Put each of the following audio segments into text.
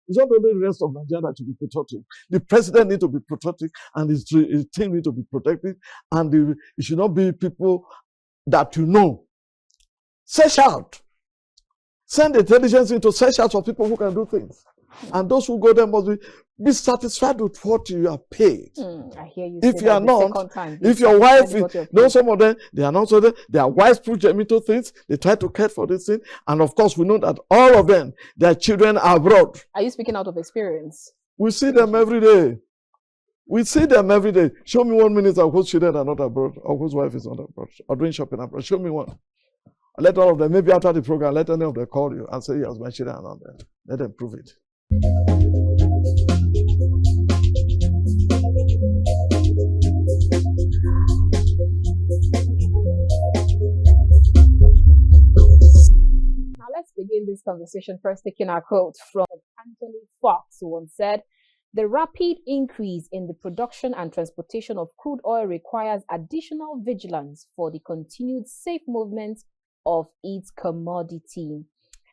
It's not only the rest of Nigeria that should be patriotic. The president needs to be patriotic, and his team needs to be protected, and it should not be people that you know. Search out. Send intelligence into search out for people who can do things. And those who go there must be satisfied with what you are paid. I hear you. If you are not, if your wife, some of them, they are not so that their wives push them into things, they try to care for this thing. And of course, we know that all of them, their children are abroad. Are you speaking out of experience? We see them every day. We see them every day. Show me 1 minute of whose children are not abroad, or whose wife is not abroad, or doing shopping abroad. Show me one. Let all of them, maybe after the program, let any of them call you and say, yes, my children are not there. Let them prove it. Now let's begin this conversation first taking our quote from Anthony Fox, who once said, "The rapid increase in the production and transportation of crude oil requires additional vigilance for the continued safe movement of its commodity."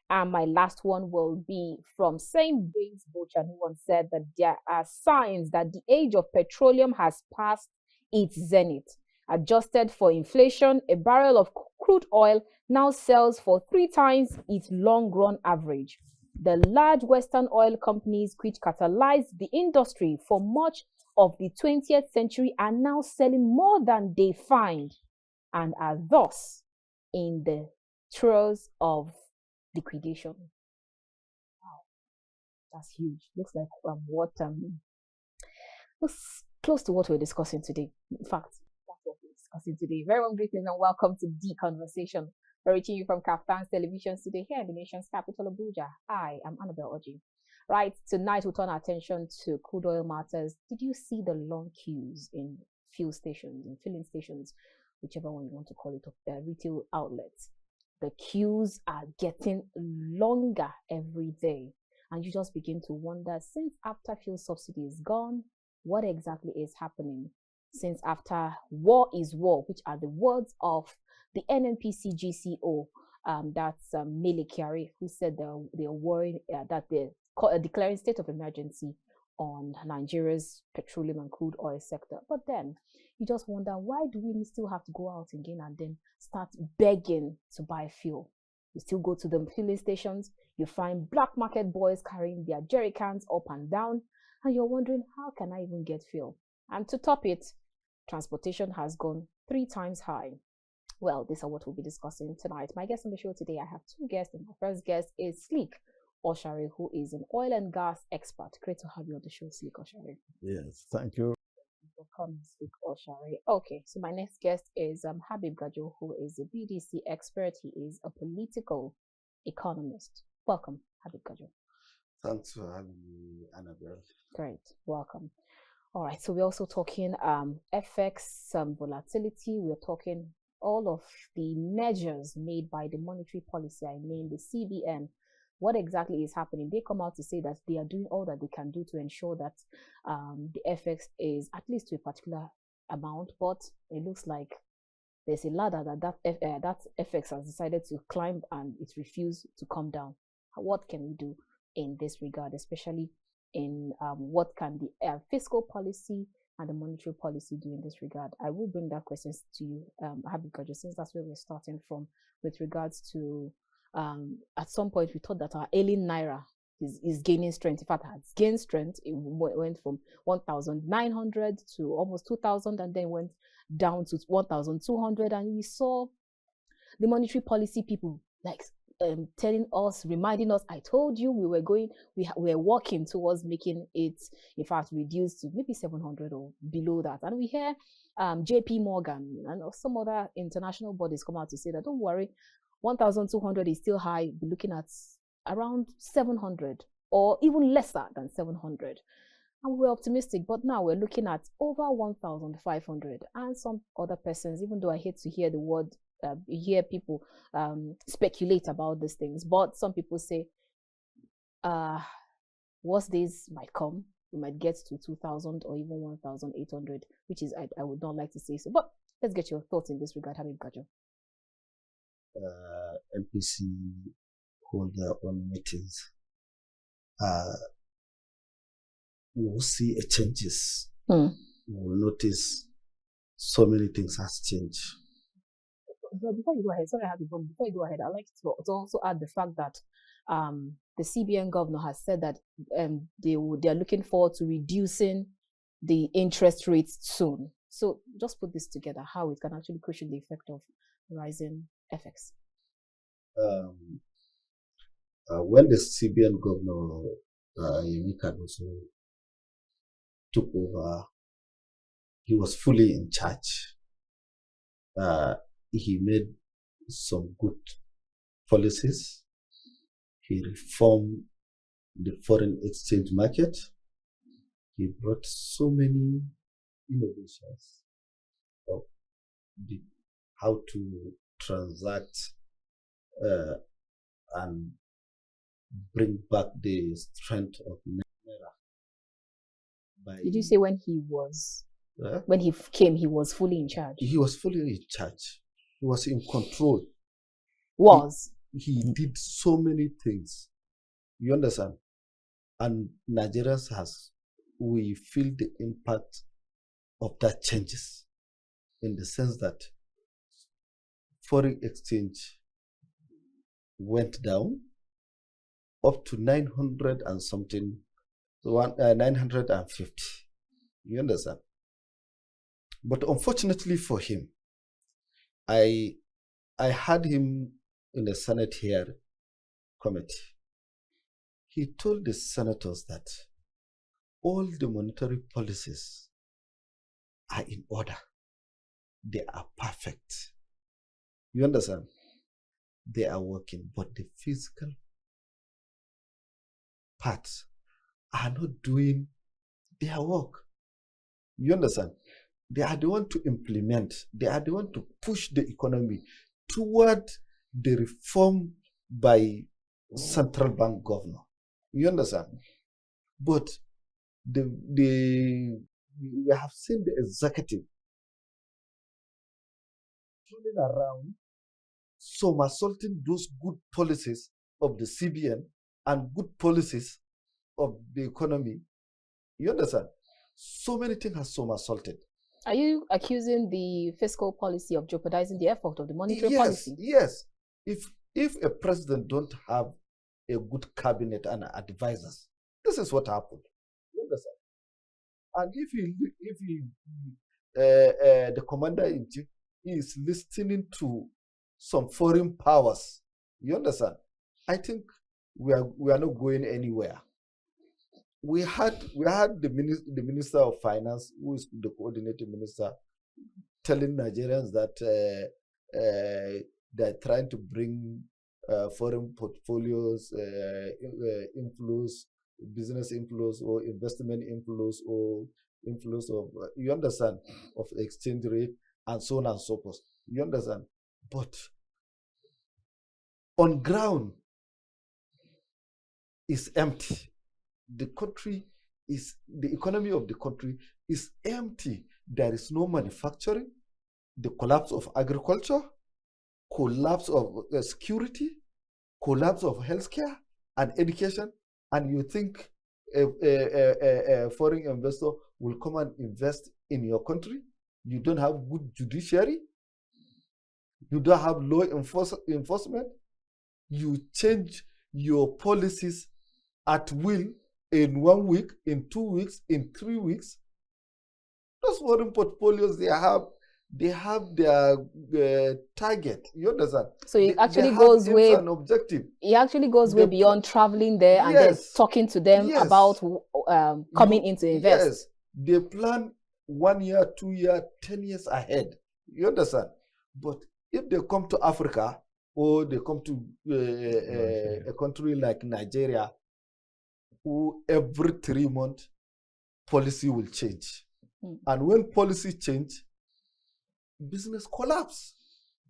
And my last one will be from St. James Bochan, who once said that there are signs that the age of petroleum has passed its zenith. Adjusted for inflation, a barrel of crude oil now sells for 3 times its long-run average. The large Western oil companies which catalyzed the industry for much of the 20th century are now selling more than they find and are thus in the throes of liquidation. Wow, that's huge. Looks like looks close to what we're discussing today. In fact, that's what we're discussing today. Very warm greetings and welcome to The Conversation. We're reaching you from KAFTAN's television today here in the nation's capital, Abuja. I am Annabelle Oji. Right, tonight we'll turn our attention to crude oil matters. Did you see the long queues in fuel stations, in filling stations, whichever one you want to call it, retail outlets? The queues are getting longer every day. And you just begin to wonder, since after fuel subsidy is gone, what exactly is happening? Since after war is war, which are the words of the NNPC GCO, that's Mele Kyari, who said they are worried that they're declaring state of emergency on Nigeria's petroleum and crude oil sector. But then you just wonder, why do we still have to go out again and then start begging to buy fuel? You still go to the filling stations, you find black market boys carrying their jerry cans up and down, and you're wondering, how can I even get fuel? And to top it, transportation has gone 3 times high. Well, these are what we'll be discussing tonight. My guest on the show today, I have 2 guests, and my first guest is Sleek Oshare, who is an oil and gas expert. Great to have you on the show, Sleek Oshare. Yes, thank you. Welcome, Sleek Oshare. Okay, so my next guest is Habib Gajo, who is a BDC expert. He is a political economist. Welcome, Habib Gajo. Thanks for having me, Annabelle. Great, welcome. All right, so we're also talking FX, volatility. We're talking all of the measures made by the monetary policy, I mean the CBN. What exactly is happening? They come out to say that they are doing all that they can do to ensure that the FX is at least to a particular amount, but it looks like there's a ladder that FX has decided to climb and it refused to come down. What can we do in this regard, especially in what can the fiscal policy and the monetary policy do in this regard? I will bring that question to you, Habib Gajo, since that's where we're starting from with regards to at some point we thought that our ailing Naira is gaining strength. In fact, it has gained strength. It went from 1,900 to almost 2,000 and then went down to 1,200. And we saw the monetary policy people like telling us, reminding us, I told you we were working towards making it, in fact, reduced to maybe 700 or below that. And we hear JP Morgan and some other international bodies come out to say that, don't worry, 1,200 is still high. We're looking at around 700 or even lesser than 700. And we're optimistic, but now we're looking at over 1,500. And some other persons, even though I hate to hear the word, hear people speculate about these things, but some people say, worst days might come. We might get to 2,000 or even 1,800, which is, I would not like to say so. But let's get your thoughts in this regard, Habib Gajo. MPC hold their own meetings. we will see a changes. Hmm. We will notice so many things has changed. But before you go ahead, sorry, I have to go. Before you go ahead, I'd like to also add the fact that the CBN governor has said that they are looking forward to reducing the interest rates soon. So just put this together, how it can actually cushion the effect of rising FX. When the CBN governor Yemi Cardoso took over, he was fully in charge. He made some good policies. He reformed the foreign exchange market. He brought so many innovations of how to transact and bring back the strength of Naira. Did you say when he came, he was fully in charge? He was fully in charge. He was in control. He did so many things. You understand? And Nigerians we feel the impact of that changes, in the sense that foreign exchange went down up to 900 and something, 950. You understand? But unfortunately for him, I had him in the Senate here committee. He told the senators that all the monetary policies are in order. They are perfect. You understand? They are working, but the physical parts are not doing their work. You understand? They are the one to implement. They are the one to push the economy toward the reform by central bank governor. You understand? But we have seen the executive turning around, somersaulting those good policies of the CBN and good policies of the economy. You understand? So many things have somersaulted. Are you accusing the fiscal policy of jeopardizing the effort of the monetary policy? Yes. If a president don't have a good cabinet and advisors, this is what happened. You understand? And if the commander-in-chief is listening to some foreign powers, you understand? I think we are not going anywhere. We had the minister of finance, who is the coordinating minister, telling Nigerians that they're trying to bring foreign portfolios, inflows, business inflows, or investment inflows, or inflows of, you understand, of exchange rate, and so on and so forth. You understand? But on ground is empty. The economy of the country is empty. There is no manufacturing, the collapse of agriculture, collapse of security, collapse of healthcare and education, and you think a foreign investor will come and invest in your country? You don't have good judiciary, you don't have law enforcement, you change your policies at will in 1 week, in 2 weeks, in 3 weeks. Those foreign portfolios, they have their target. You understand? So it actually goes way an objective. It actually goes way beyond traveling there and then talking to them about coming in to invest. Yes, they plan 1 year, 2 years, 10 years ahead. You understand? But if they come to Africa, or they come to a country like Nigeria, who every 3 months policy will change. And when policy change, business collapse.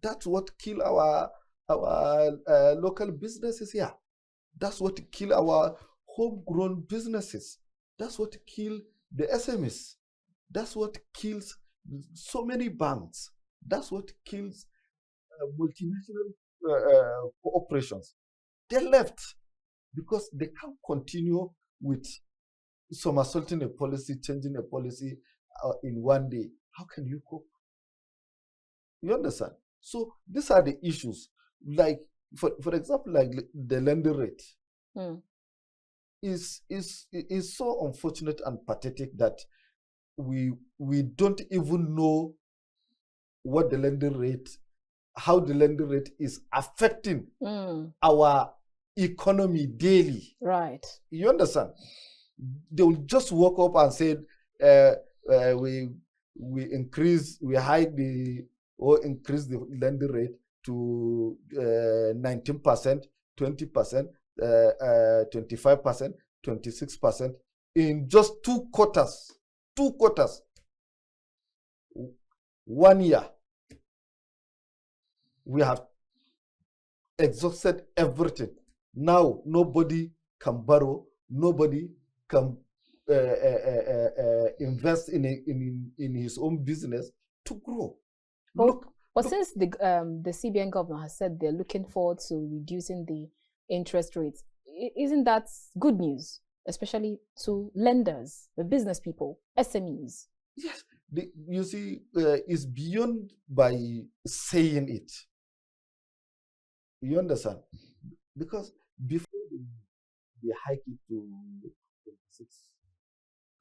That's what kill our local businesses here. That's what kill our homegrown businesses. That's what kill the SMEs. That's what kills so many banks. That's what kills multinational corporations. They left because they can't continue with somersaulting a policy, changing a policy in one day. How can you cope? You understand? So these are the issues. Like, for example, like the lending rate is so unfortunate and pathetic that we don't even know what the lending rate, how the lending rate is affecting our economy daily. Right. You understand? They will just walk up and say, we increase the lending rate to 19%, 20%, 25%, 26% in just 2 quarters. 2 quarters. 1 year. We have exhausted everything. Now nobody can borrow, nobody can invest in his own business to grow. But since the CBN governor has said they're looking forward to reducing the interest rates, isn't that good news, especially to lenders, the business people, SMEs? Yes, you see, it's beyond by saying it. You understand? Because before they hike it to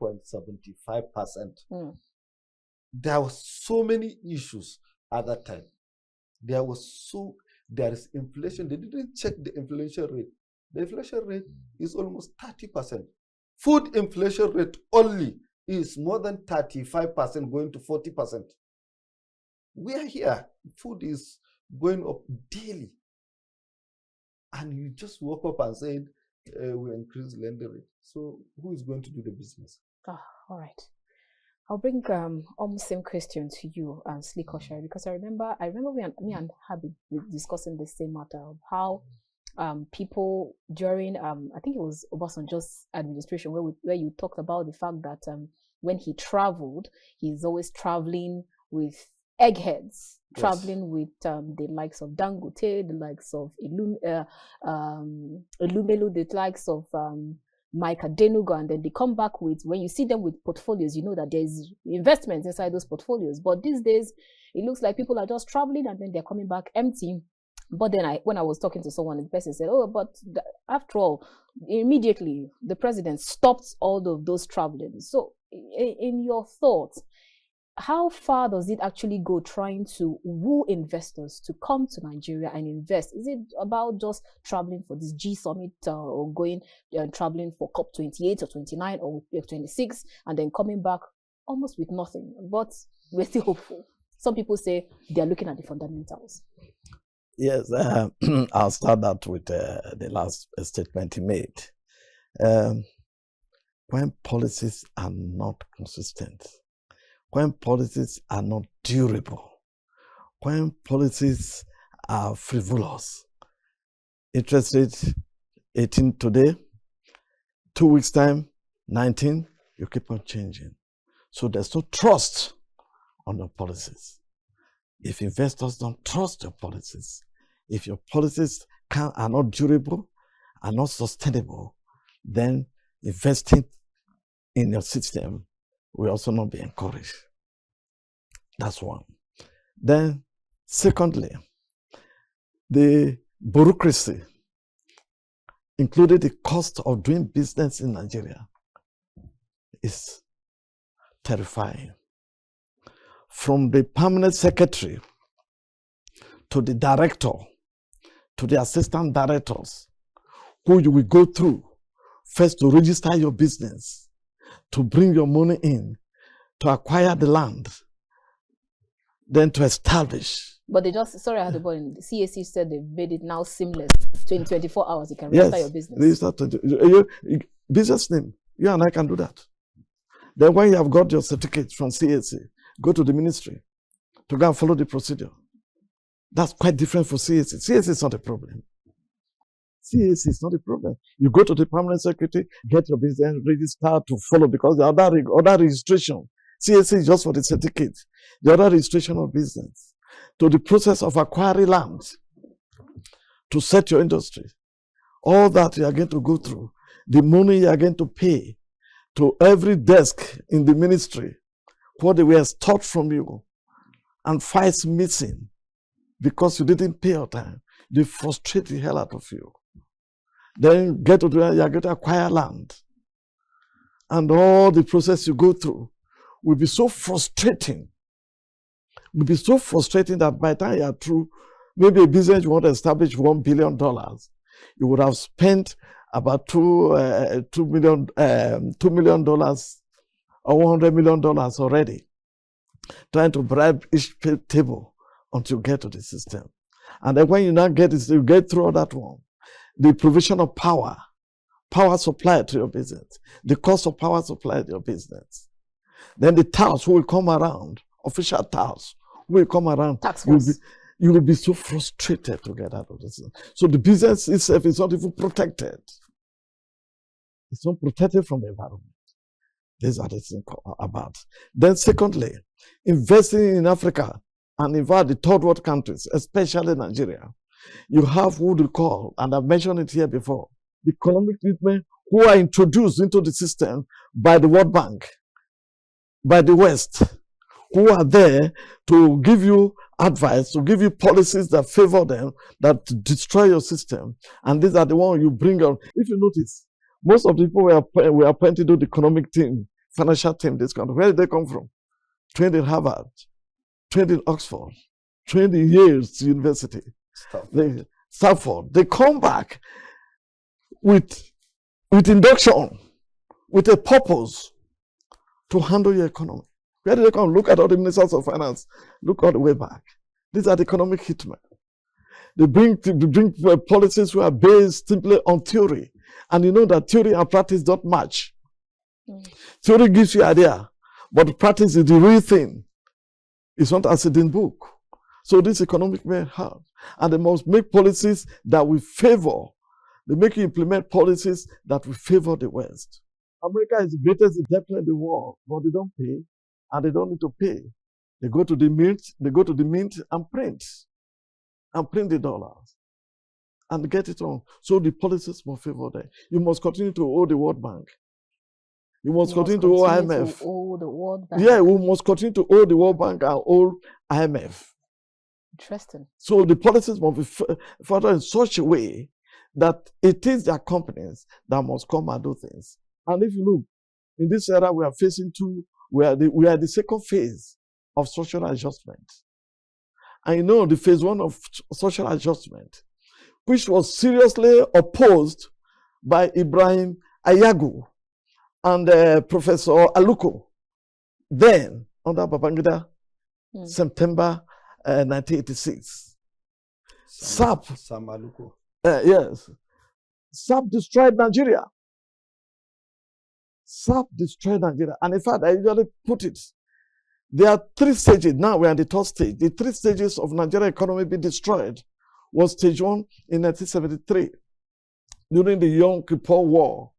26.75%, there were so many issues at that time. There is inflation. They didn't check the inflation rate. The inflation rate is almost 30%. Food inflation rate only is more than 35%, going to 40%. We are here. Food is going up daily. And you just woke up and said, we increase lending rate. So who is going to do the business? All right. I'll bring almost same question to you, Sleek Oshare, because I remember me and Habib discussing the same matter of how people during I think it was Obasanjo's administration where you talked about the fact that when he traveled, he's always traveling with eggheads, traveling with the likes of Dangote, the likes of Elumelu, the likes of Mike Adenuga, and then they come back with, when you see them with portfolios, you know that there's investments inside those portfolios. But these days, it looks like people are just traveling and then they're coming back empty. But then when I was talking to someone, the person said, oh, but after all, immediately the president stopped all of those traveling. So in your thoughts, how far does it actually go trying to woo investors to come to Nigeria and invest? Is it about just traveling for this G Summit or going traveling for COP28 or 29 or 26 and then coming back almost with nothing? But we're still hopeful. Some people say they're looking at the fundamentals. Yes, I'll start that with the last statement he made. When policies are not consistent, when policies are not durable, when policies are frivolous, interest rate 18 today, 2 weeks time, 19, you keep on changing. So there's no trust on your policies. If investors don't trust your policies, if your policies are not durable, are not sustainable, then investing in your system will also not be encouraged. That's one. Then, secondly, the bureaucracy, including the cost of doing business in Nigeria, is terrifying. From the permanent secretary to the director, to the assistant directors, who you will go through first to register your business, to bring your money in, to acquire the land, then to establish. But they just, sorry, I had to go in. The CAC said they made it now seamless. 24 hours, you can register your business. Business name, you and I can do that. Then when you have got your certificate from CAC, go to the ministry to go and follow the procedure. That's quite different for CAC. CAC is not a problem. CAC is not a problem. You go to the permanent secretary, get your business registered to follow, because the other registration, CAC is just for the certificate. The other registration of business, to the process of acquiring land, to set your industry, all that you are going to go through, the money you are going to pay to every desk in the ministry what they were taught from you, and files missing because you didn't pay on time, they frustrate the hell out of you. Then you're going to acquire land. And all the process you go through will be so frustrating. Will be so frustrating that by the time you are through, maybe a business you want to establish $1 billion, you would have spent about $2 million or $100 million already, trying to bribe each table until you get to the system. And then when you now get it, you get through all that one, the provision of power supply to your business, the cost of power supply to your business. Then the tax will come around, official tax will come around. Tax force. You will be so frustrated to get out of this. So the business itself is not even protected. It's not protected from the environment. These are the things about. Then secondly, investing in Africa and in fact the third world countries, especially Nigeria, you have what we call, and I've mentioned it here before, the economic treatment who are introduced into the system by the World Bank, by the West, who are there to give you advice, to give you policies that favor them, that destroy your system. And these are the ones you bring on. If you notice, most of the people we are appointed to the economic team, financial team, this country, where did they come from? Trained in Harvard, trained in Oxford, trained in Yale's University, Stanford. They come back with induction, with a purpose to handle your economy. Where did they come? Look at all the ministers of finance. Look all the way back. These are the economic hitmen. They bring policies who are based simply on theory. And you know that theory and practice don't match. Theory gives you idea, but practice is the real thing. It's not as in book. So this economic men have. And they must make policies that will favor. They make you implement policies that will favor the West. America is the greatest debtor in the world, but they don't pay, and they don't need to pay. They go to the mint and print the dollars and get it on. So the policies must favor them. You must continue to owe the World Bank. You must continue to owe IMF. Owe the World Bank. Yeah, we must continue to owe the World Bank and owe IMF. Interesting. So the policies must be further in such a way that it is their companies that must come and do things. And if you look, in this era we are facing we are the second phase of social adjustment. And you know, the phase one of social adjustment, which was seriously opposed by Ibrahim Ayagu and Professor Aluko, then under Babangida, September 1986. SAP. Sam Aluko. Yes. SAP destroyed Nigeria. SAP destroyed Nigeria. And in fact, I usually put it, there are 3 stages. Now we're at the 3rd stage. The 3 stages of Nigerian economy being destroyed was stage 1 in 1973, during the Yom Kippur War,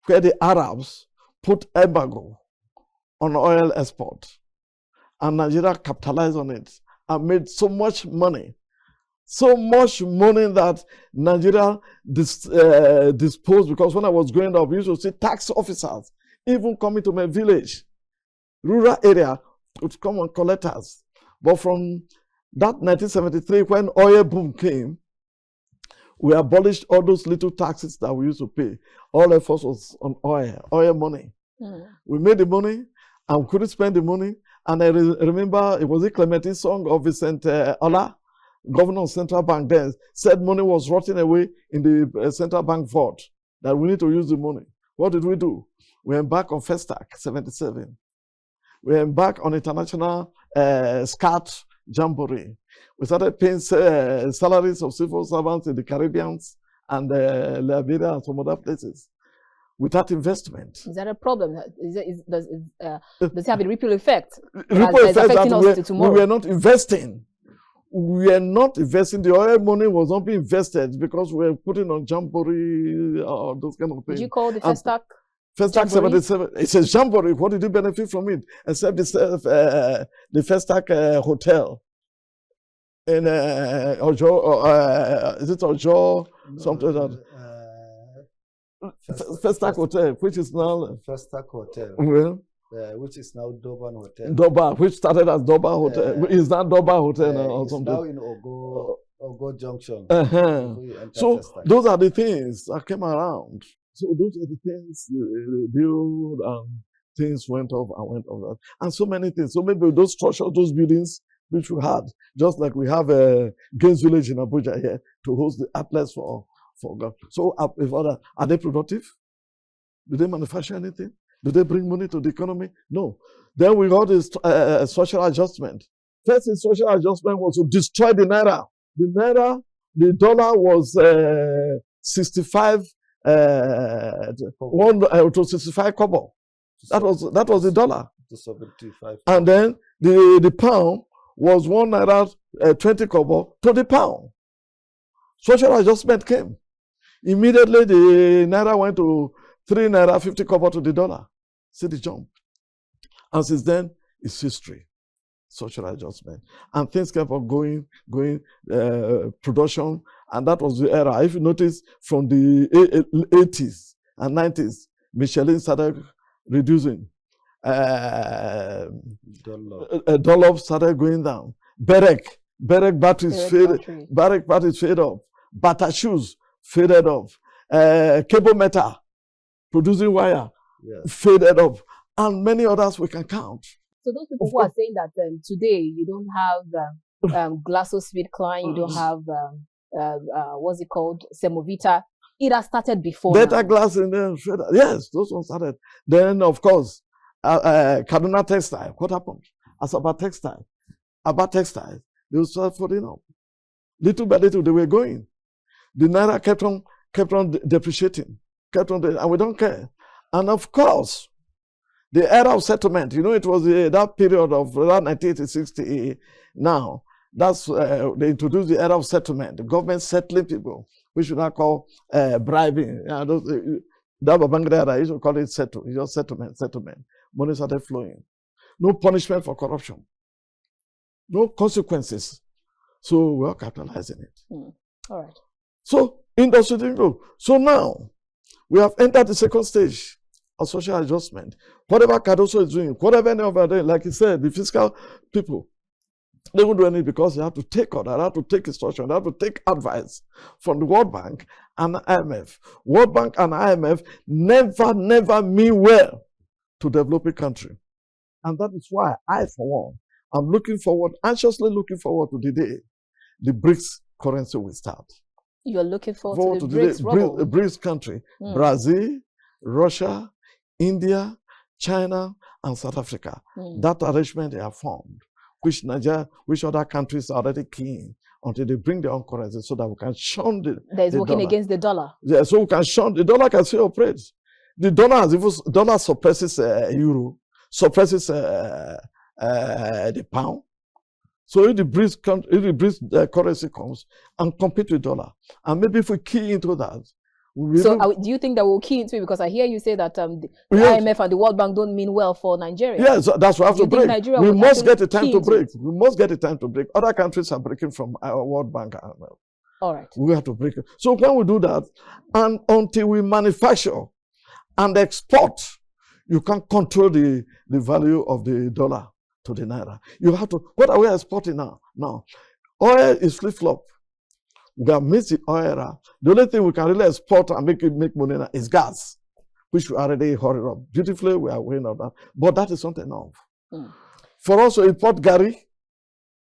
where the Arabs put embargo on oil export. And Nigeria capitalized on it and made so much money that Nigeria disposed, because when I was growing up, we used to see tax officers even coming to my village, rural area, would come and collect us. But from that 1973, when oil boom came, we abolished all those little taxes that we used to pay. All efforts was on oil money. We made the money and we couldn't spend the money. And I remember it was a Clementi song of Vincent Ola, governor of Central Bank then, said money was rotting away in the Central Bank vault, that we need to use the money. What did we do? We embarked on Festac 77. We embarked on international SCAT Jamboree. We started paying salaries of civil servants in the Caribbean and Liberia and some other places without investment. Is that a problem? Does it have a ripple effect? Ripple effect that tomorrow? we were not investing. We are not investing. The oil money was not being invested because we were putting on Jamboree or those kind of things. Did you call the Festac? Festac 77. It's a Jamboree. What did you benefit from it? Except the Festac Hotel in Ojo, is it Ojo? Something like that. Festac Hotel, which is now Festac Hotel, well, which is now Durban Hotel. Doba, which started as Doba Hotel, is that Doba Hotel now or it's something? now in Ogo Junction. So those are the things that came around. So those are the things they build, and things went up and went up, and so many things. So maybe those structures, those buildings which we had, just like we have a Games Village in Abuja here to host the outlets for God. So are they productive? Do they manufacture anything? Do they bring money to the economy? No. Then we got this social adjustment. First, the social adjustment was to destroy the Naira. The dollar was 65 to 65 kobo. That was the dollar. To 75. And then the pound was 1 naira 20 kobo to the pound. Social adjustment came. Immediately the Naira went to 3 naira 50 kobo to the dollar. See the jump. And since then, it's history. Social adjustment. And things kept on going, production, and that was the era. If you notice, from the 80s and 90s, Michelin started reducing. Dunlop started going down. Barrack batteries faded off. Bata shoes faded off. Cable metal, producing wire, faded off. And many others we can count. So those people who are saying that today you don't have GlaxoSmithKline, you don't have what's it called, Semovita, it has started before. Beta Glass in there, yes, those ones started. Then of course, Kaduna Textile. What happened? Asaba Textile, Aba Textile, they started falling up. Little by little, they were going. The Naira kept on depreciating, and we don't care. And of course, the era of settlement, it was that period of around 1960. Now, that's they introduced the era of settlement. The government settling people, which should not call bribing. That Babangida era, used to call it settle. It's just settlement. Money started flowing. No punishment for corruption. No consequences. So we're capitalizing it. All right. So industry didn't go. So now we have entered the second stage of social adjustment. Whatever Cardoso is doing, whatever any of them are doing, like he said, the fiscal people, they won't do anything because they have to take order, they have to take instruction, they have to take advice from the World Bank and IMF. World Bank and IMF never mean well to developing country. And that is why I, for one, am anxiously looking forward to the day the BRICS currency will start. You're looking forward to the BRICS country, Brazil, Russia, India, China, and South Africa. That arrangement they have formed, which other countries are already keen until they bring their own currency so that we can shun that is working against the dollar. Yeah, so we can shun the dollar can still operate. The dollar suppresses euro, suppresses the pound. So if the BRICS currency comes and compete with dollar, and maybe if we key into that. So do you think that we'll key into it? Because I hear you say that the IMF and the World Bank don't mean well for Nigeria. Yes, that's what we have to break. We must get the time to break. We must get the time to break. Other countries are breaking from our World Bank. All right. We have to break it. So when we do that, and until we manufacture and export, you can't control the value of the dollar to the Naira. You have to, what are we exporting now? Now, oil is flip-flop. We have missed the oil era. The only thing we can really export and make money now is gas, which we already hurried up. Beautifully, we are winning on that. But that is not enough. For us to import gari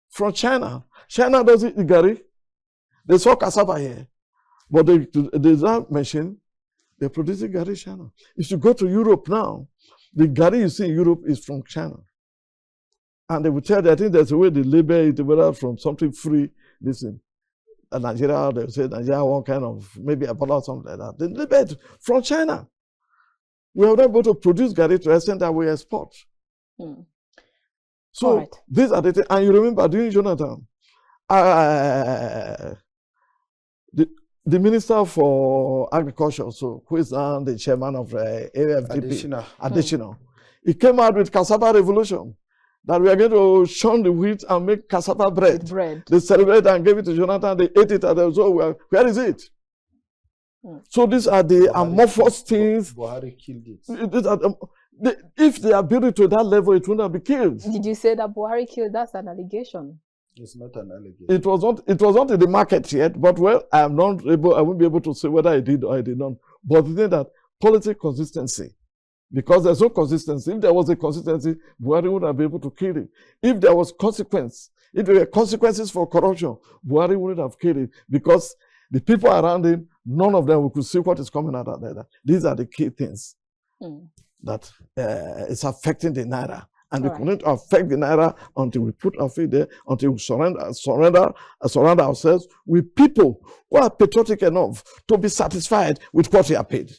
from China. China doesn't eat gari. They saw cassava here. But they don't mention they're producing gari in China. If you go to Europe now, the gari you see in Europe is from China. And they will tell you, I think there's a way they label it whether from something free. Listen, Nigeria, they say Nigeria one kind of, maybe a bottle or something like that. They label it from China. We are not able to produce gari to the extent that we export. So these are the things. And you remember during Jonathan, the Minister for Agriculture, so who is now the chairman of AFDP, additional, he came out with cassava revolution. That we are going to shun the wheat and make cassava bread. They celebrated and gave it to Jonathan. They ate it and they said, well, where is it? So these are the amorphous things. Buhari killed it. If they are built to that level, it wouldn't be killed. Did you say that Buhari killed? That's an allegation. It's not an allegation. It was not in the market yet, but well, I won't be able to say whether I did or I did not. But the thing that political consistency, because there's no consistency. If there was a consistency, Buhari would have been able to kill it. If there was consequence, if there were consequences for corruption, Buhari wouldn't have killed it, because the people around him, none of them could see what is coming out of there. These are the key things that is affecting the Naira. And we couldn't affect the Naira until we put our feet there, until we surrender ourselves with people who are patriotic enough to be satisfied with what they are paid.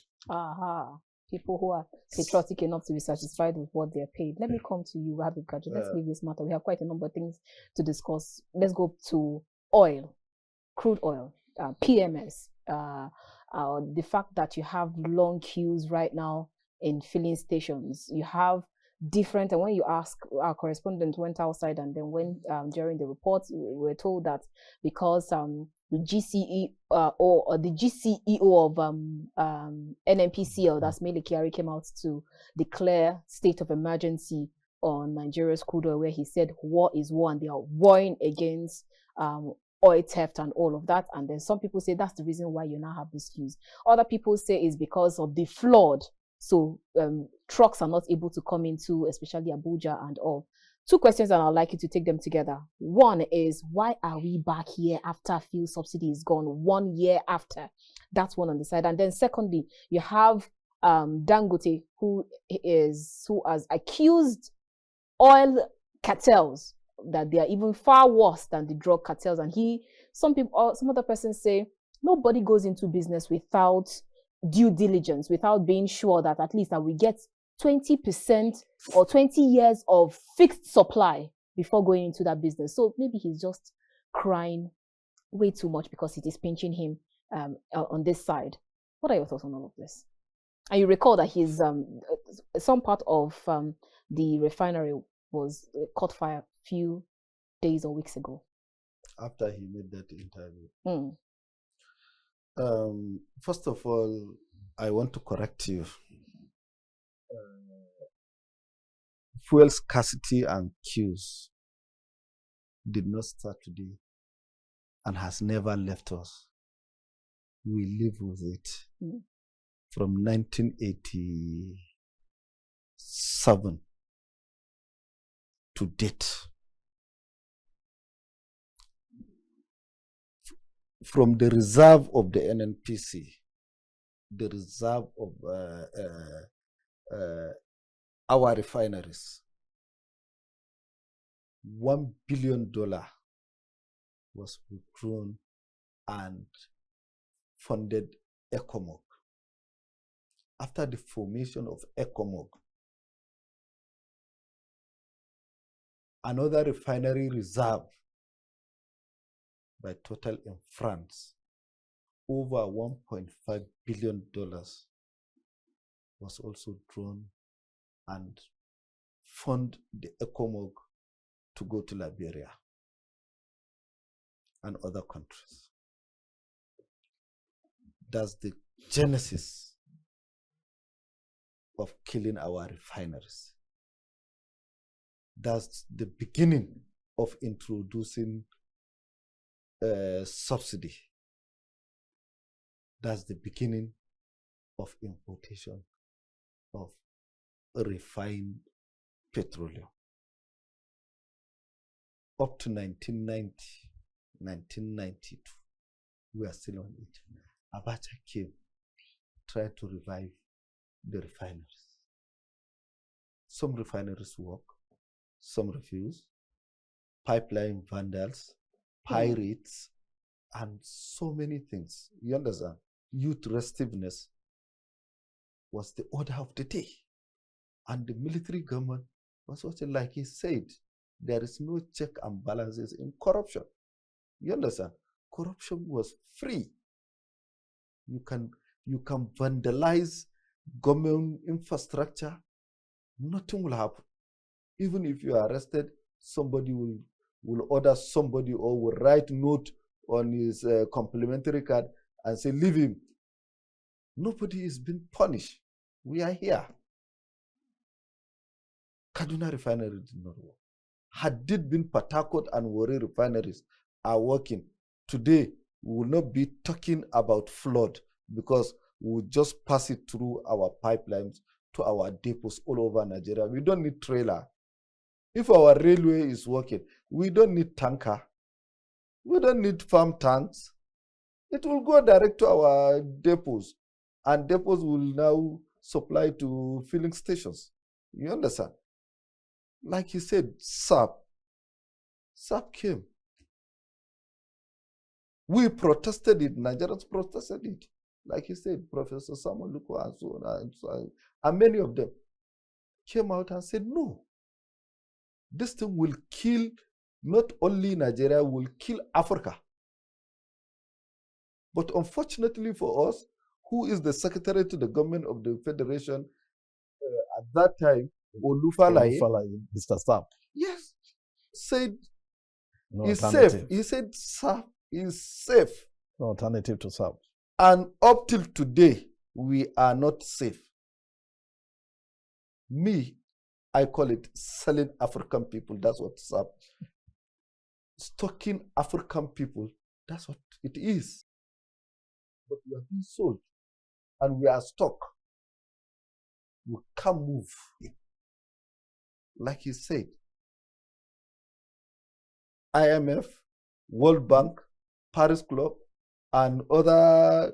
People who are patriotic enough to be satisfied with what they're paid. Let me come to you, Habib Gajo. Let's leave this matter. We have quite a number of things to discuss. Let's go to oil, crude oil, PMS, the fact that you have long queues right now in filling stations. You have different, and when you ask, our correspondent went outside, and then when during the report, we were told that because the GCE or the GCEO of NNPCL, that's Mele Kyari, came out to declare state of emergency on Nigeria's crude oil, where he said war is war, and they are warring against oil theft and all of that. And then some people say that's the reason why you now have this queues. Other people say it's because of the flood. So trucks are not able to come into, especially Abuja and all. Two questions, and I'd like you to take them together. One is, why are we back here after fuel subsidy is gone 1 year after? That's one on the side. And then secondly, you have Dangote, who has accused oil cartels that they are even far worse than the drug cartels. And some other persons say nobody goes into business without due diligence, without being sure that at least that we get 20% or 20 years of fixed supply before going into that business. So maybe he's just crying way too much because it is pinching him on this side. What are your thoughts on all of this? And you recall that his some part of the refinery was caught fire a few days or weeks ago. After he made that interview. First of all, I want to correct you. Fuel scarcity and queues did not start today and has never left us. We live with it from 1987 to date. From the reserve of the NNPC, the reserve of our refineries, $1 billion was withdrawn and funded ECOMOG. After the formation of ECOMOG, another refinery reserve by Total in France, over $1.5 billion was also drawn and fund the ECOMOG to go to Liberia and other countries. That's the genesis of killing our refineries. That's the beginning of introducing subsidy. That's the beginning of importation of refined petroleum. Up to 1990, 1992, we are still on it. Abacha came, tried to revive the refineries. Some refineries work, some refuse. Pipeline vandals, pirates, and so many things. You understand? Youth restiveness was the order of the day. And the military government was also, like he said, there is no check and balances in corruption. You understand? Corruption was free. You can vandalize government infrastructure, nothing will happen. Even if you are arrested, somebody will order somebody or will write note on his complimentary card and say, leave him. Nobody is being punished. We are here. Kaduna refinery did not work. Had it been Port Harcourt and Warri refineries are working, today we will not be talking about flood because we will just pass it through our pipelines to our depots all over Nigeria. We don't need trailer. If our railway is working, we don't need tanker. We don't need farm tanks. It will go direct to our depots, and depots will now supply to filling stations. You understand? Like he said, SAP came. We protested it. Nigerians protested it. Like he said, Professor Samuel Luko and so on, and many of them came out and said, no, this thing will kill not only Nigeria, will kill Africa. But unfortunately for us, who is the secretary to the government of the federation at that time, Olufalaye, Mr. SAP. yes, said No it's alternative. safe. He said SAP is safe. No alternative to SAP. And up till today, we are not safe. Me, I call it selling African people. That's what SAP. Stalking African people, that's what it is. But we are being sold. And we are stuck. We can't move. Like he said, IMF, World Bank, Paris Club, and other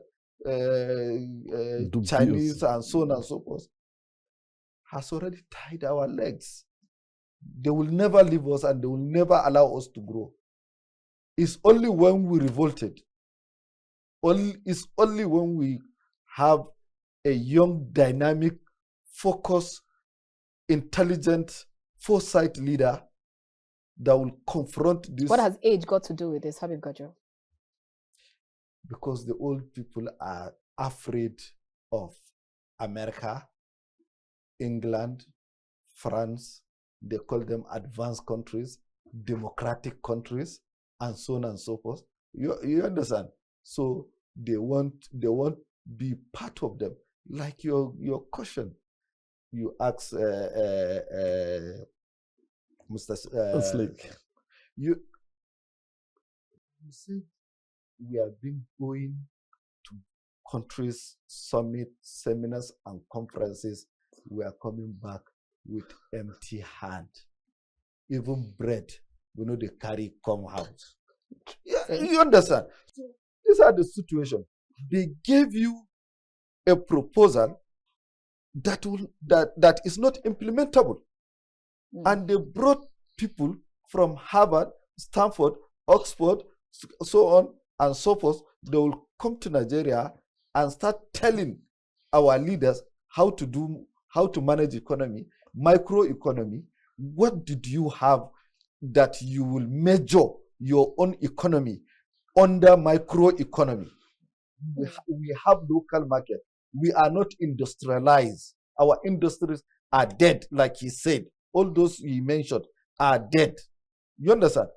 Chinese and so on and so forth has already tied our legs. They will never leave us and they will never allow us to grow. It's only when we revolted, it's only when we have a young, dynamic, focused, intelligent, foresight leader that will confront this. What has age got to do with this, Habib Gajo? Because the old people are afraid of America, England, France. They call them advanced countries, democratic countries, and so on and so forth. You understand? So they won't be part of them. Like your question, you asked Mr. Sleek. You said we have been going to countries, summit, seminars, and conferences. We are coming back with empty hand. Even bread, we know they carry come out. Yeah, you understand? So these are the situation. They gave you a proposal that is not implementable. And they brought people from Harvard, Stanford, Oxford, so on and so forth. They will come to Nigeria and start telling our leaders how to manage economy, microeconomy. What did you have that you will measure your own economy under microeconomy? We have local market. We are not industrialized. Our industries are dead, like he said. All those he mentioned are dead. You understand?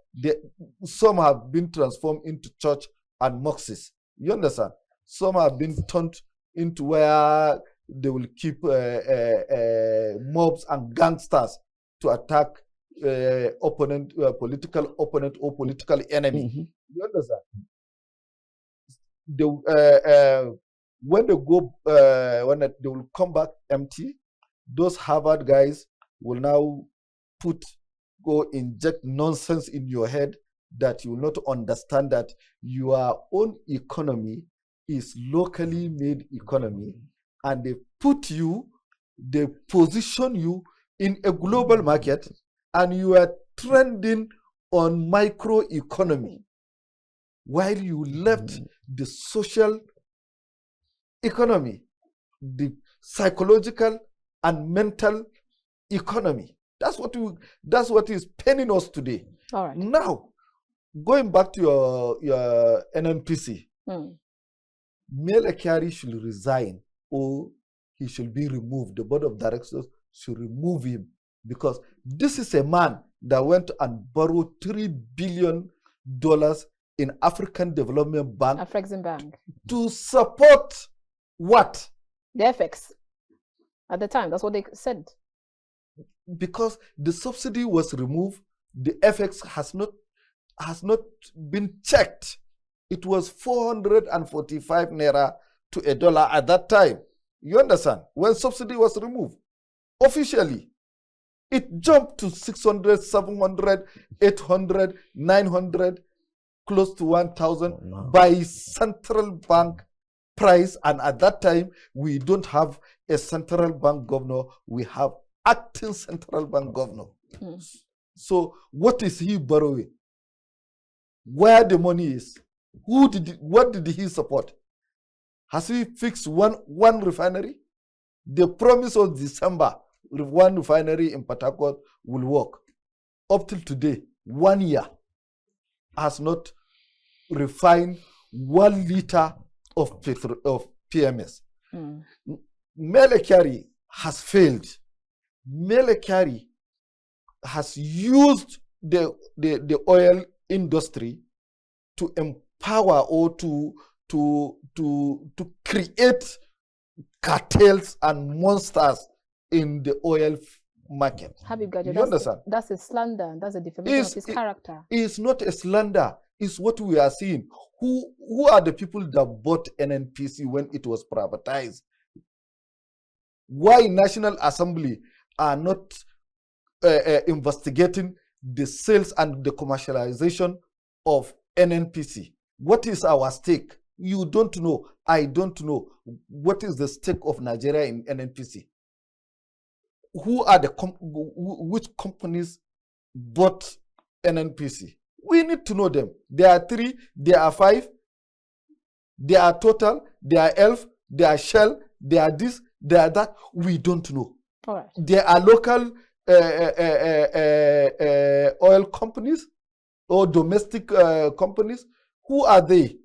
Some have been transformed into church and mosques. You understand? Some have been turned into where they will keep mobs and gangsters to attack political opponent or political enemy. Mm-hmm. You understand? When they go, they will come back empty. Those Harvard guys will now go inject nonsense in your head that you will not understand that your own economy is locally made economy, and they position you in a global market, and you are trending on microeconomy, while you left the social economy, the psychological and mental economy. That's what is paining us today. All right. Now, going back to your NNPC, Mele Kyari should resign or he should be removed. The board of directors should remove him, because this is a man that went and borrowed $3 billion in African Development Bank Afrexim Bank to support What? The FX. At the time, that's what they said. Because the subsidy was removed, the FX has not been checked. It was 445 naira to a dollar at that time. You understand? When subsidy was removed, officially, it jumped to 600, 700, 800, 900, close to 1,000 by central bank price. And at that time, we don't have a central bank governor. We have acting central bank governor. So what is he borrowing? Where the money is? What did he support? Has he fixed one refinery? The promise of December, one refinery in Port Harcourt will work. Up till today, 1 year, has not refined 1 liter of PMS. Mele Kyari has failed. Mele Kyari has used the oil industry to empower or to create cartels and monsters in the oil market. Habib Gajo, You understand? That's a slander. That's a defamation of his character. It's not a slander. It's what we are seeing. Who are the people that bought NNPC when it was privatized? Why National Assembly are not investigating the sales and the commercialization of NNPC? What is our stake? You don't know. I don't know. What is the stake of Nigeria in NNPC? Who are which companies bought NNPC? We need to know them. There are 3, there are 5, there are Total, there are Elf, there are Shell, there are this, there are that. We don't know. All right. There are local oil companies or domestic companies. Who are they?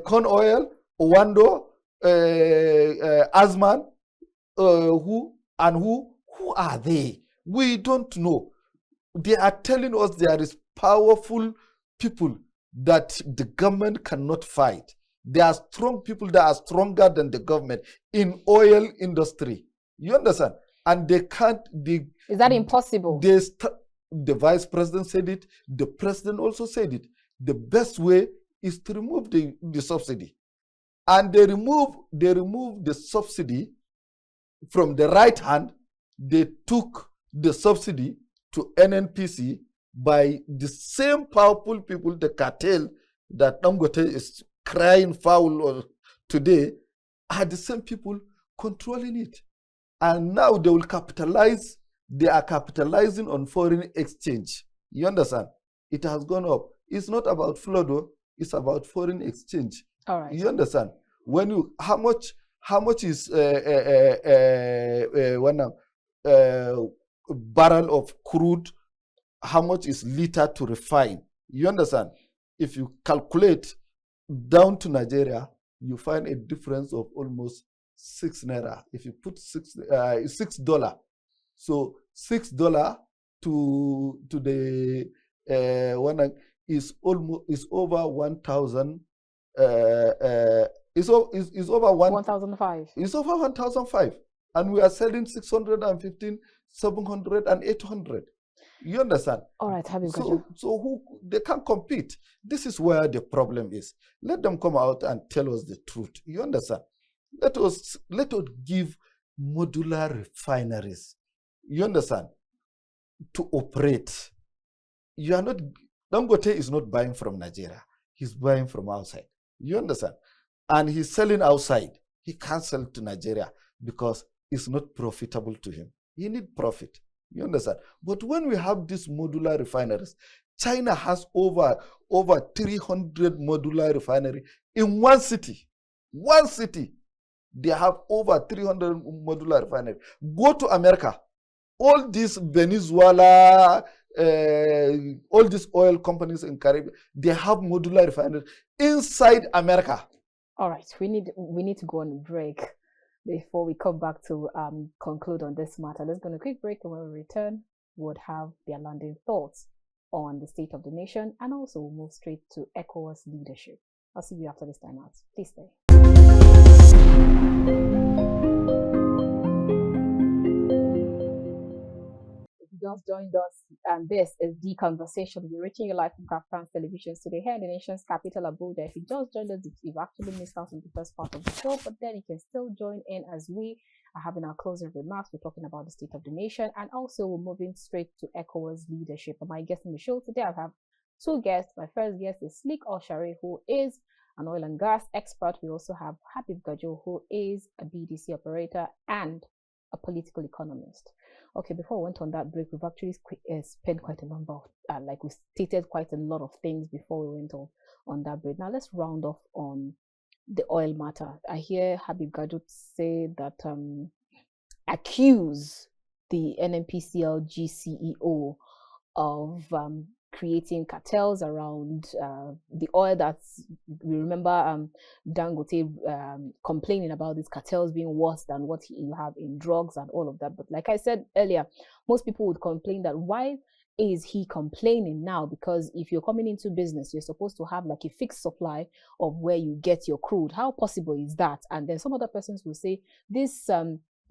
Corn Oil, Owando, Asman, who are they? We don't know. They are telling us there is powerful people that the government cannot fight. There are strong people that are stronger than the government in oil industry. You understand? And they can't. Is that impossible? The vice president said it. The president also said it. The best way is to remove the subsidy. And they remove the subsidy from the right hand. They took the subsidy to NNPC by the same powerful people, the cartel that Dangote is crying foul today, are the same people controlling it. And now they will capitalize. They are capitalizing on foreign exchange. You understand? It has gone up. It's not about flood, it's about foreign exchange. All right. You understand? When you how much is barrel of crude? How much is liter to refine? You understand? If you calculate down to Nigeria, you find a difference of almost 6 naira. If you put $6, so $6 to the one is over 1,000. Is over 1,005. It's over 1,005, and we are selling 615, 700, and 800. You understand? All right, Habib Gajo. So who they can't compete. This is where the problem is. Let them come out and tell us the truth. You understand? Let us give modular refineries. You understand? To operate. You are not. Dangote is not buying from Nigeria. He's buying from outside. You understand? And he's selling outside. He can't sell to Nigeria because it's not profitable to him. He needs profit. You understand? But when we have these modular refineries, China has over 300 modular refineries in one city. One city. They have over 300 modular refineries. Go to America. All these Venezuela, all these oil companies in Caribbean, they have modular refineries inside America. All right, we need to go on a break before we come back to conclude on this matter. Let's go on a quick break, and when we return, we'll have their landing thoughts on the state of the nation, and also we'll move straight to ECOWAS leadership. I'll see you after this time out. Please stay. Just joined us, and this is the conversation. We're reaching you live from KAFTAN television today here in the nation's capital, Abuja. If you just joined us, you've actually missed out on the first part of the show, but then you can still join in as we are having our closing remarks. We're talking about the state of the nation, and also we're moving straight to ECOWAS leadership. And my guest in the show today, I have two guests. My first guest is Sleek Oshare, who is an oil and gas expert. We also have Habib Gajo, who is a BDC operator and a political economist. Okay, before we went on that break, we've actually spent quite a number of, like we stated quite a lot of things before we went on that break. Now let's round off on the oil matter. I hear Habib Gajo say that accuse the NNPCL CEO of creating cartels around the oil. That's, we remember Dangote complaining about these cartels being worse than what you have in drugs and all of that. But like I said earlier, most people would complain that why is he complaining now? Because if you're coming into business, you're supposed to have like a fixed supply of where you get your crude. How possible is that? And then some other persons will say this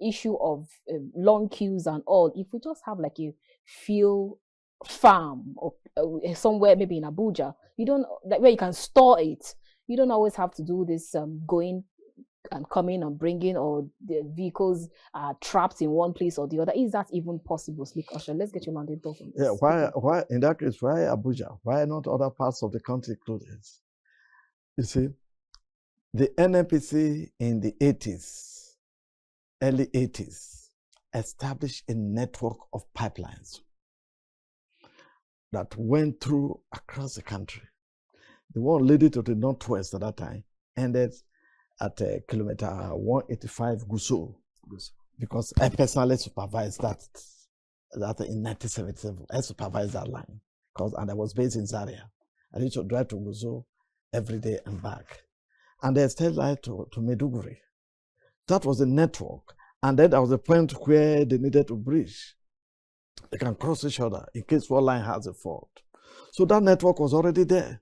issue of long queues and all, if we just have like a fuel farm or somewhere maybe in Abuja, you don't, like, where you can store it, you don't always have to do this going and coming and bringing, or the vehicles are trapped in one place or the other. Is that even possible, Sleek Oshare? Let's get you on the door. Yeah, why in that case, why Abuja? Why not other parts of the country included? You see, the NNPC in the 80s, early 80s, established a network of pipelines that went through across the country. The one leading to the northwest at that time ended at kilometer 185 Gusau, because I personally supervised that in 1977. I supervised that line, and I was based in Zaria. I used to drive to Gusau every day and back. And they extended line to Maiduguri. That was the network. And then there was a point where they needed to bridge. They can cross each other in case one line has a fault. So that network was already there,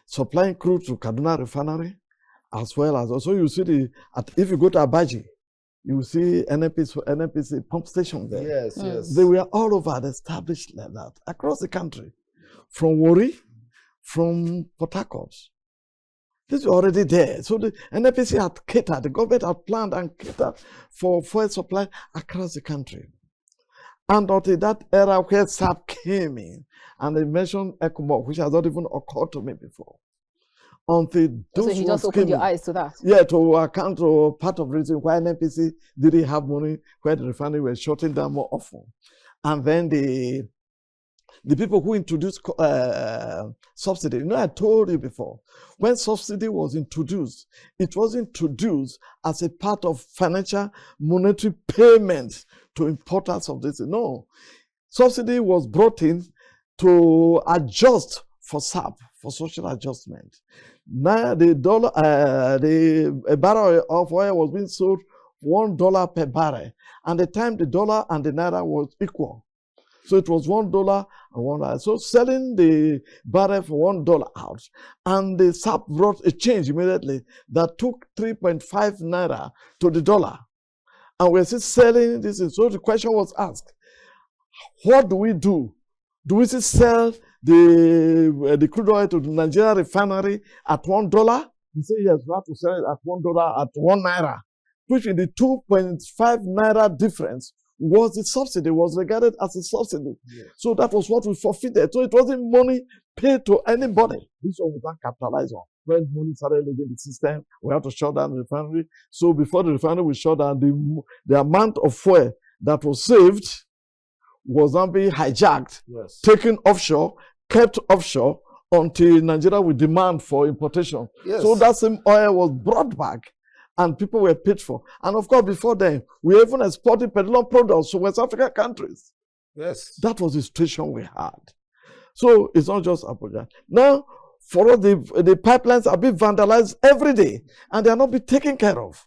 supplying crude to Kaduna refinery, as well as also you see if you go to Abaji, you will see NNPC pump station there. Yes, yes. They were all over, established like that across the country, from Warri, from Port Harcourt. This is already there. So the NNPC had catered, the government had planned and catered for fuel supply across the country. And until that era where SAP came in, and they mentioned ECOWAS, which has not even occurred to me before. Until those so he just opened your eyes to that? Yeah, to account to part of the reason why NNPC didn't have money, where the refinery were shutting down more often. And then the people who introduced subsidy, I told you before, when subsidy was introduced, it was introduced as a part of financial monetary payments to importers of this. No, subsidy was brought in to adjust for SAP, for social adjustment. Now the barrel of oil was being sold $1 per barrel, and the time the dollar and the naira was equal. So it was $1 and $1. So selling the barrel for $1 out, and the SAP brought a change immediately that took 3.5 naira to the dollar. And we're still selling this. So the question was asked, what do we do? Do we still sell the crude oil to the Nigerian refinery at $1? We say yes, we have to sell it at $1 at 1 naira, which in the 2.5 naira difference was the subsidy, was regarded as a subsidy. Yes. So that was what we forfeited. So it wasn't money paid to anybody. This one we can't capitalize on. When money started leaving the system, we have to shut down the refinery. So before the refinery was shut down, the amount of fuel that was saved was not being hijacked, yes, taken offshore, kept offshore until Nigeria will demand for importation. Yes. So that same oil was brought back and people were paid for. And of course, before then, we even exported petroleum products to West African countries. Yes. That was the situation we had. So it's not just Abuja. Now, for us, the pipelines are being vandalized every day and they are not being taken care of.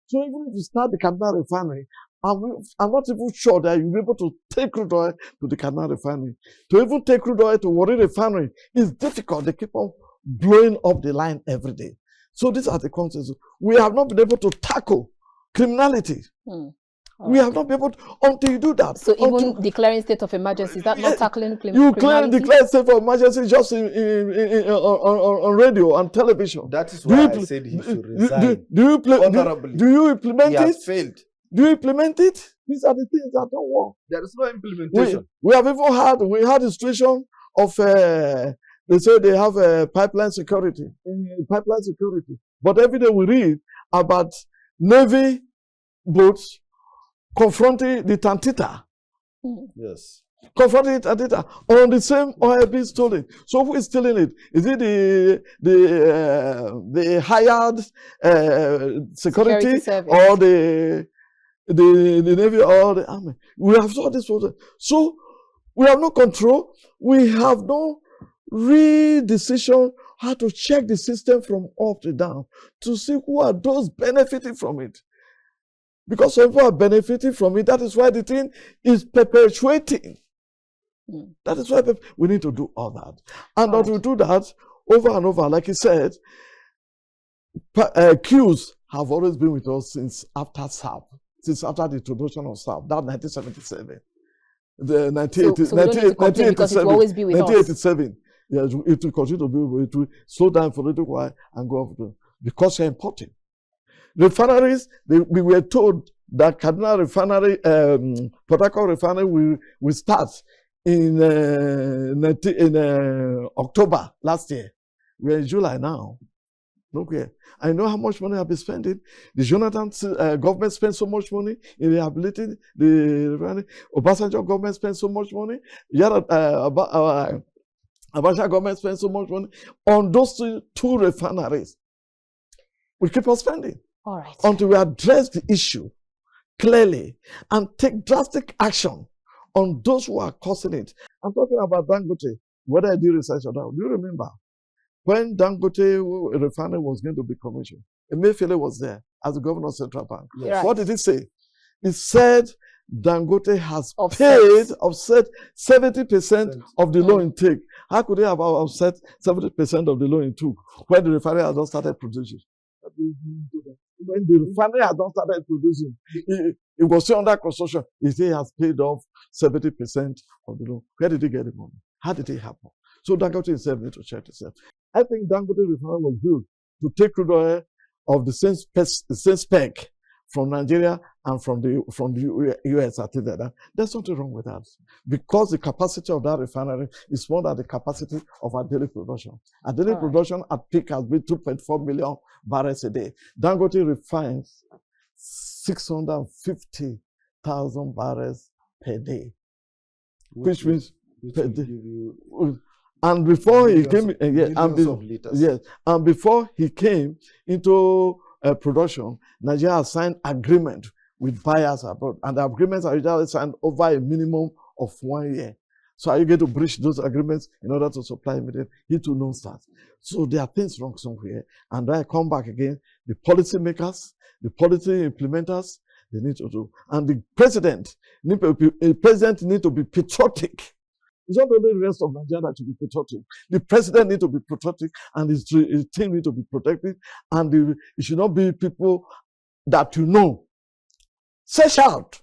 So even if you start the Kaduna refinery, I'm not even sure that you'll be able to take crude oil to the Kaduna refinery. To even take crude oil to Warri refinery is difficult. They keep on blowing up the line every day. So these are the consequences. We have not been able to tackle criminality. We have not been able to, until you do that. So even declaring state of emergency, is that not tackling criminality? You declare state of emergency just on radio and television. That is why I said he should resign. Do you implement it? He has failed. Do you implement it? These are the things that don't work. There is no implementation. We have even had a situation of they say they have pipeline security. But every day we read about Navy boats confronting the Tantita. Yes. Confronting the Tantita on the same oil being stolen. So who is stealing it? Is it the hired security or the Navy or the Army? We have saw this process. So we have no control. We have no real decision how to check the system from up to down to see who are those benefiting from it. Because some people are benefiting from it. That is why the thing is perpetuating. That is why we need to do all that. And that we do that over and over, like he said, queues have always been with us since after SAP, since after the introduction of SAP, that 1977. The 1987, because it will always be with 1987. Yes, it will continue to be, it will slow down for a little while and go up because you're importing. Refineries, we were told that Kaduna Refinery, Port Harcourt Refinery will start in October last year. We're in July now. Okay. I know how much money I've been spending. The Jonathan government spent so much money in rehabilitating the refinery. Obasanjo government spent so much money. Abacha government spent so much money on those two refineries. We keep on spending. All right. Until we address the issue clearly and take drastic action on those who are causing it. I'm talking about Dangote, whether I do research or not. Do you remember when Dangote refinery was going to be commissioned? Emefiele was there as the governor of Central Bank. Yes. Right. What did he say? He said Dangote has offset 70% of the loan intake. How could they have offset 70% of the loan intake when the refinery has not started producing? When the refinery has not started producing, it was still under construction. He said he has paid off 70% of the loan. Where did he get the money? How did it happen? So Dangote himself needs to check himself. I think Dangote refinery was built to take crude oil of the same spec from Nigeria and from the US. I think that there's something wrong with that, because the capacity of that refinery is more than the capacity of our daily production. Our daily production at peak has been 2.4 million barrels a day. Dangote refines 650,000 barrels per day, which means per day. And before he came, and before he came into production, Nigeria has signed agreement with buyers abroad, and the agreements are usually signed over a minimum of 1 year. So are you going to breach those agreements in order to supply immediately? He too knows that. So there are things wrong somewhere. And then I come back again, the policy makers, the policy implementers, they need to do. And the president needs to be patriotic. It's not only the rest of Nigeria that should be patriotic. The president needs to be patriotic, and his team needs to be protected. And it should not be people that you know. Search out.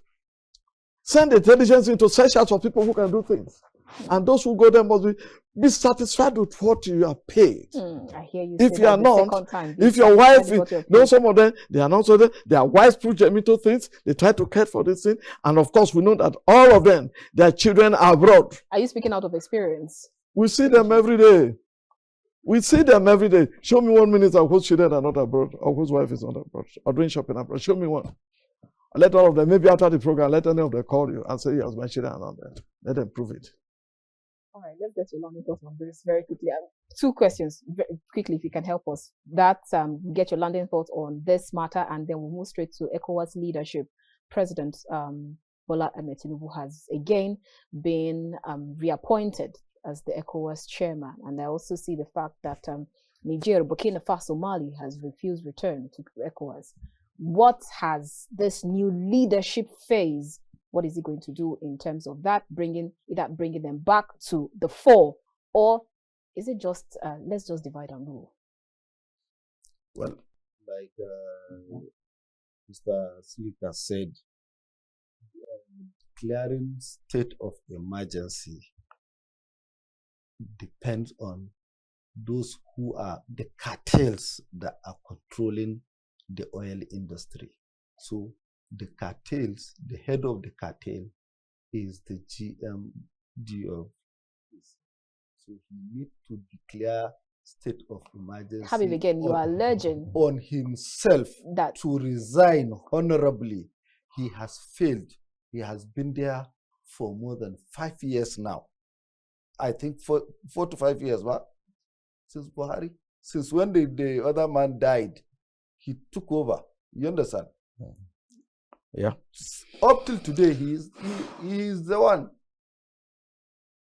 Send intelligence into search out for people who can do things. And those who go there must be satisfied with what you are paid. I hear you. If you are not, if your wife, some of them, they are not so there, their wives push them into things, they try to care for this thing. And of course, we know that all of them, their children are abroad. Are you speaking out of experience? We see them every day. We see them every day. Show me 1 minute of whose children are not abroad, or whose wife is not abroad, or doing shopping abroad. Show me one. Let all of them, maybe after the program, let any of them call you and say, yes, my children are not there. Let them prove it. All right, let's get your London thoughts on this very quickly. 2 questions, very quickly, if you can help us. Get your London thoughts on this matter, and then we'll move straight to ECOWAS leadership. President Bola Ahmed Tinubu has again been reappointed as the ECOWAS chairman, and I also see the fact that Niger, Burkina Faso, Mali has refused return to ECOWAS. What has this new leadership phase? What is it going to do in terms of that, bringing them back to the fore, or is it just let's just divide and rule? Well, like Mr. Sleek has said, declaring state of emergency depends on those who are the cartels that are controlling the oil industry. So the cartels, the head of the cartel is the GMD of this. So he needs to declare state of emergency. Habib, again, you are alleging on himself that to resign honorably. He has failed. He has been there for more than 5 years now. I think 4 to 5 years, what? Since Buhari. Since when the other man died, he took over. You understand? Yeah. Up till today, he is the one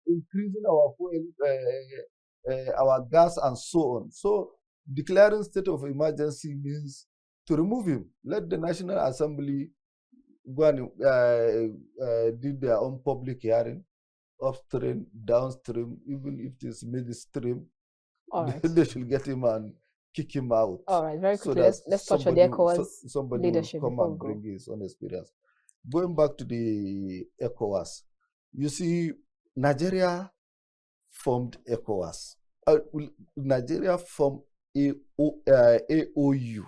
increasing our fuel, our gas and so on. So declaring state of emergency means to remove him. Let the National Assembly go and did their own public hearing, upstream, downstream, even if it is midstream. all right. They should get him and kick him out. All right, very so quickly, that let's touch on the ECOWAS somebody leadership will come before and we go. bring his own experience. Going back to the ECOWAS, you see, Nigeria formed ECOWAS. Nigeria formed AOU.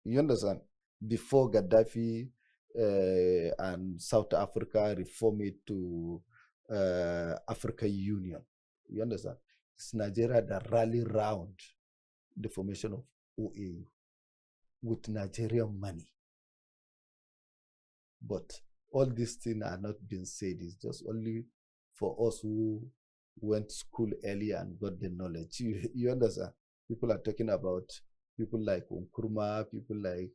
You understand? Before Gaddafi and South Africa reformed it to African Union. You understand? It's Nigeria that rallied round the formation of OAU with Nigerian money. But all these things are not being said. It's just only for us who went to school early and got the knowledge. You understand? People are talking about people like Nkrumah, people like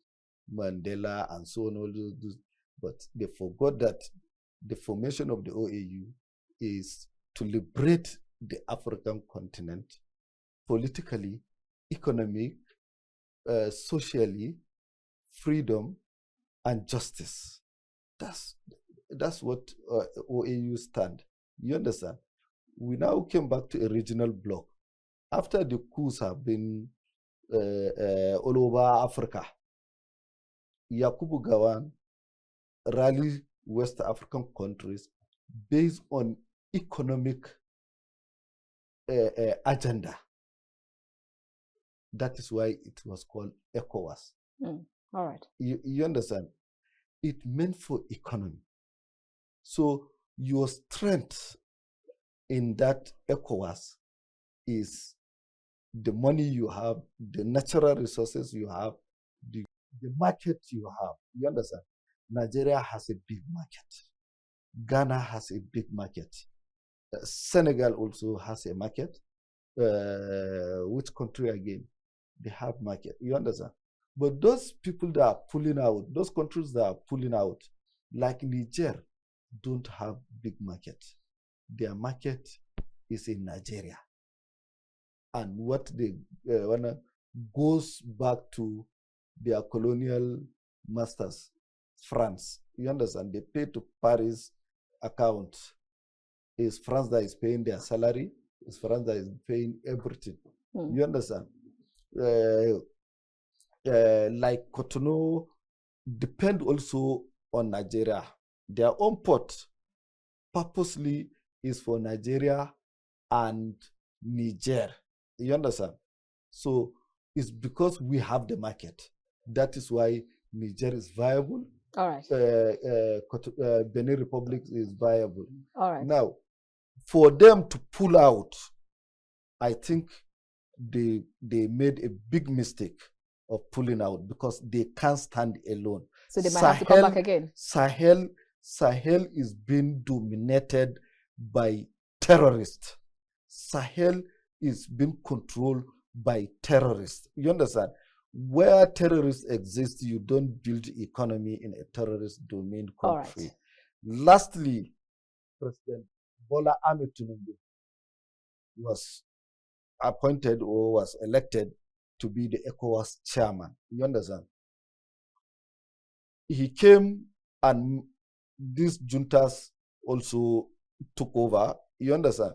Mandela, and so on. All those, but they forgot that the formation of the OAU is to liberate the African continent politically, economic, socially, freedom, and justice. That's what OAU stand. You understand? We now came back to a regional bloc. After the coups have been all over Africa, Yakubu Gowon rallied West African countries based on economic agenda. That is why it was called ECOWAS. All right. You understand? It meant for economy. So your strength in that ECOWAS is the money you have, the natural resources you have, the market you have. You understand? Nigeria has a big market. Ghana has a big market. Senegal also has a market. Which country again? They have market. You understand? But those people that are pulling out, those countries that are pulling out, like Niger, don't have big market. Their market is in Nigeria. And what they goes back to their colonial masters, France. You understand? They pay to Paris account. It's France that is paying their salary. It's France that is paying everything. You understand? Like Cotonou depend also on Nigeria. Their own port purposely is for Nigeria and Niger. You understand? So it's because we have the market. That is why Niger is viable. All right. Benin Republic is viable. All right. Now, for them to pull out, I think they made a big mistake of pulling out because they can't stand alone. So they might have to come back again. Sahel is being dominated by terrorists. Sahel is being controlled by terrorists. You understand? Where terrorists exist, you don't build economy in a terrorist domain country. Right. Lastly, President Bola Ahmed Tinubu was appointed or was elected to be the ECOWAS chairman. You understand? He came and these juntas also took over. You understand?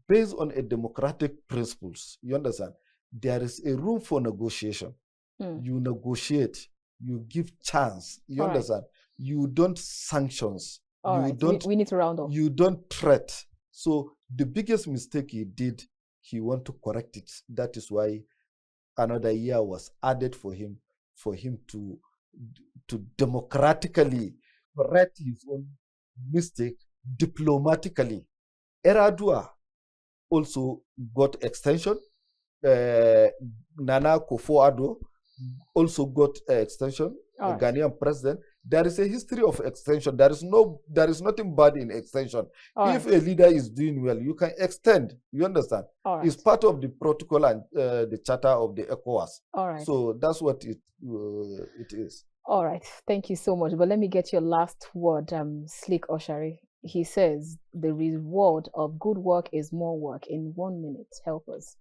Based on a democratic principles, you understand? There is a room for negotiation. You negotiate you give chance. You All right. understand? You don't sanctions. All you right. don't. We need to round off. You don't threat. So the biggest mistake he did, he want to correct it. That is why another year was added for him to democratically correct his own mistake diplomatically. Eradua also got extension. Nana Akufo-Addo also got extension. All right. Ghanaian president. There is a history of extension. There is nothing bad in extension. All If right. a leader is doing well, you can extend. You understand? All right. It's part of the protocol and the charter of the ECOWAS. All right. So that's what it is. All right. Thank you so much. But let me get your last word, Sleek Oshare. He says the reward of good work is more work. In 1 minute, help us.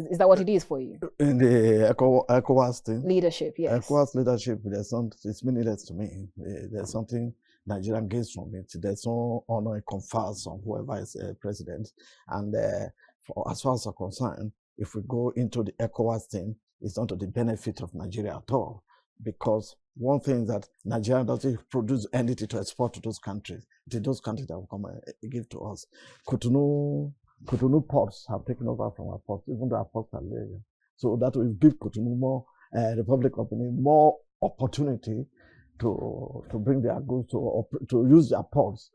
Is that what it is for you? In the ECOWAS thing, Leadership, yes. ECOWAS leadership, it's meaningless to me. There's something Nigerian gains from it. There's no honor it confers on whoever is president. And as far as I'm concerned, if we go into the ECOWAS thing, it's not to the benefit of Nigeria at all. Because one thing that Nigeria doesn't produce anything to export to those countries. It is those countries that will come and give to us. Cotonou ports have taken over from our ports, even though our ports are there. So that will give Cotonou more, Republic of Benin, more opportunity to bring their goods to use their ports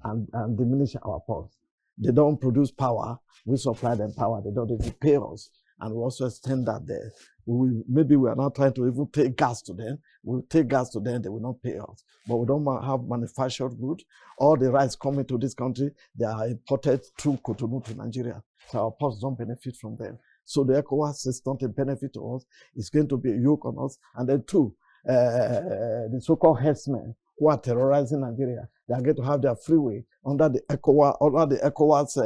and diminish our ports. They don't produce power, we supply them power, they don't even pay us. And we also extend that there. Maybe we are not trying to even take gas to them. We'll take gas to them, they will not pay us. But we don't have manufactured goods. All the rice coming to this country, they are imported through Cotonou to Nigeria. So our ports don't benefit from them. So the ECOWAS is not a benefit to us. It's going to be a yoke on us. And then two, the so-called herdsmen who are terrorizing Nigeria, they are going to have their freeway under the ECOWAS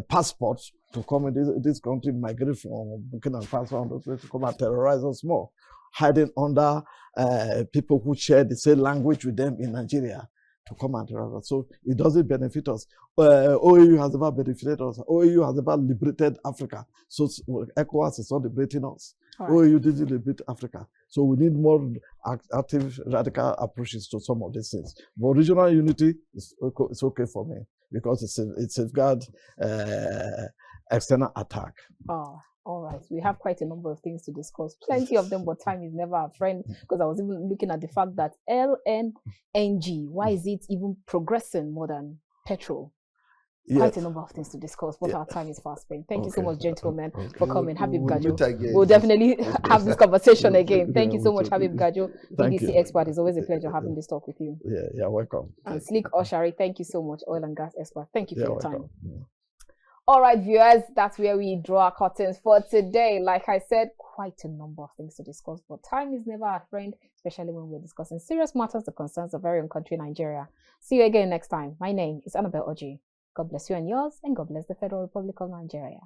passports to come in this country, migrate from Burkina Faso and those places to come and terrorize us more, hiding under people who share the same language with them in Nigeria to come and terrorize us. So it doesn't benefit us. OAU has never benefited us. OAU has never liberated Africa. So ECOWAS is not liberating us. Right. OAU didn't liberate Africa. So we need more active, radical approaches to some of these things. But regional unity is okay for me because it safeguards external attack. Oh, all right. We have quite a number of things to discuss. Plenty of them, but time is never our friend. Because I was even looking at the fact that LNG, why is it even progressing more than petrol? Quite a number of things to discuss, but our time is fast spent. Thank you so much, gentlemen, for coming. Habib Gajo. We'll definitely have this conversation again. Thank you so much, Habib Gajo, BDC Expert. It's always a pleasure having this talk with you. Yeah, you're welcome. And Sleek Oshare, thank you so much, Oil and Gas Expert. Thank you for your time. Yeah. All right, viewers, that's where we draw our curtains for today. Like I said, quite a number of things to discuss, but time is never our friend, especially when we're discussing serious matters that concerns our very own country, Nigeria. See you again next time. My name is Annabelle Oji. God bless you and yours, and God bless the Federal Republic of Nigeria.